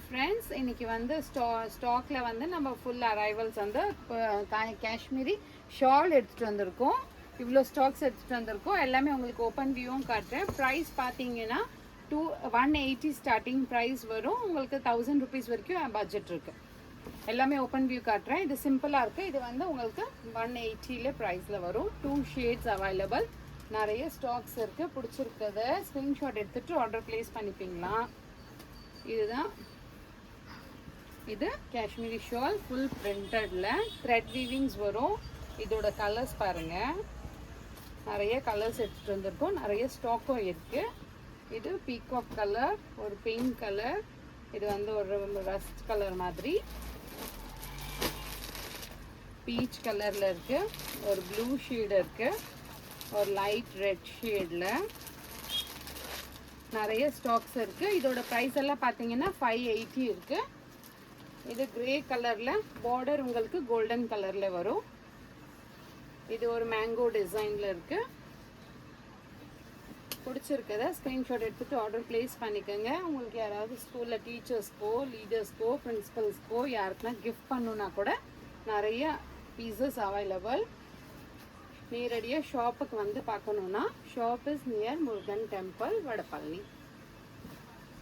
Friends, இன்னைக்கு வந்து ஸ்டாக்ல வந்து நம்ம ஃபுல் அரைவல்ஸ் வந்து காஷ்மீரி ஷால் எடுத்துகிட்டு வந்திருக்கோம். இவ்வளோ ஸ்டாக்ஸ் எடுத்துகிட்டு வந்திருக்கோம். எல்லாமே உங்களுக்கு ஓப்பன் வியூவும் காட்டுறேன். ப்ரைஸ் பார்த்தீங்கன்னா 180 ஸ்டார்டிங் ப்ரைஸ் வரும். உங்களுக்கு 1000 ருபீஸ் வரைக்கும் பட்ஜெட் இருக்குது. எல்லாமே ஓப்பன் வியூ காட்டுறேன். இது சிம்பிளாக இருக்குது. இது வந்து உங்களுக்கு 180 ப்ரைஸில் வரும். 2 ஷேட்ஸ் அவைலபிள். நிறைய ஸ்டாக்ஸ் இருக்குது. பிடிச்சிருக்கிறத ஸ்க்ரீன்ஷாட் எடுத்துகிட்டு ஆர்டர் ப்ளேஸ் பண்ணிப்பீங்களா. இதுதான் இது காஷ்மீரி ஷால் ஃபுல் பிரிண்டட்ல த்ரெட் வீவிங்ஸ் வரும். இதோட கலர்ஸ் பாருங்க, நிறைய கலர்ஸ் எடுத்துட்டு வந்திருக்கோம். நிறைய ஸ்டாக்கும் இருக்கு. இது பீகாக் கலர், ஒரு பிங்க் கலர், இது வந்து ஒரு ரஸ்ட் கலர் மாதிரி, பீச் கலர்ல இருக்கு, ஒரு ப்ளூ ஷேட் இருக்கு, ஒரு லைட் ரெட் ஷேட்ல நிறைய ஸ்டாக்ஸ் இருக்கு. இதோட ப்ரைஸ் எல்லாம் பார்த்தீங்கன்னா 580 இருக்கு. இது கிரே கலர்ல பார்டர் உங்களுக்கு கோல்டன் கலர்ல வரும். இது ஒரு மேங்கோ டிசைன்ல இருக்கு. பிடிச்சிருக்கத ஸ்கிரீன்ஷாட் எடுத்துட்டு ஆர்டர் பிளேஸ் பண்ணிக்கோங்க. உங்களுக்கு யாராவது ஸ்கூல்ல டீச்சர்ஸ்க்கோ, லீடர்ஸ்க்கோ, பிரின்சிபல்ஸ்க்கோ யாருக்குன்னா கிஃப்ட் பண்ணணும்னா கூட நிறைய பீசஸ் அவைலபிள். நேரடியாக ஷாப்புக்கு வந்து பார்க்கணுன்னா shop is near Murugan temple, Vadapalani.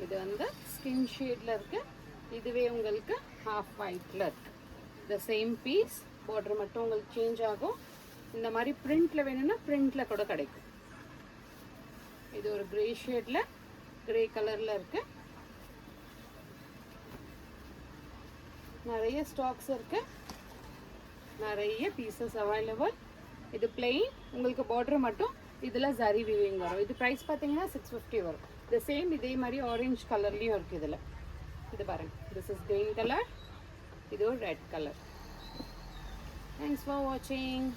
இது வந்து ஸ்கின் ஷேட்ல இருக்கு. இதுவே உங்களுக்கு ஹாஃப் ஒயிட்ல இருக்கு. த சேம் பீஸ், பார்டர் மட்டும் உங்களுக்கு சேஞ்ச் ஆகும். இந்த மாதிரி பிரிண்ட்ல வேணும்னா பிரிண்ட்ல கூட கிடைக்கும். இது ஒரு கிரே ஷேட்ல, கிரே கலர்ல இருக்கு. நிறைய ஸ்டாக்ஸ் இருக்கு, நிறைய பீசஸ் அவைலபிள். இது பிளெயின், உங்களுக்கு பார்டர் மட்டும் இதுல ஜரி வீவிங் வரும். இது பிரைஸ் பார்த்தீங்கன்னா 650 வரும். இந்த சேம் இதே மாதிரி ஆரஞ்சு கலர்லயும் இருக்கு. இதுல இது பாருங்க, திஸ் இஸ் கிரீன் கலர், இது ஒரு ரெட் கலர். தேங்க்ஸ் ஃபார் வாட்சிங்.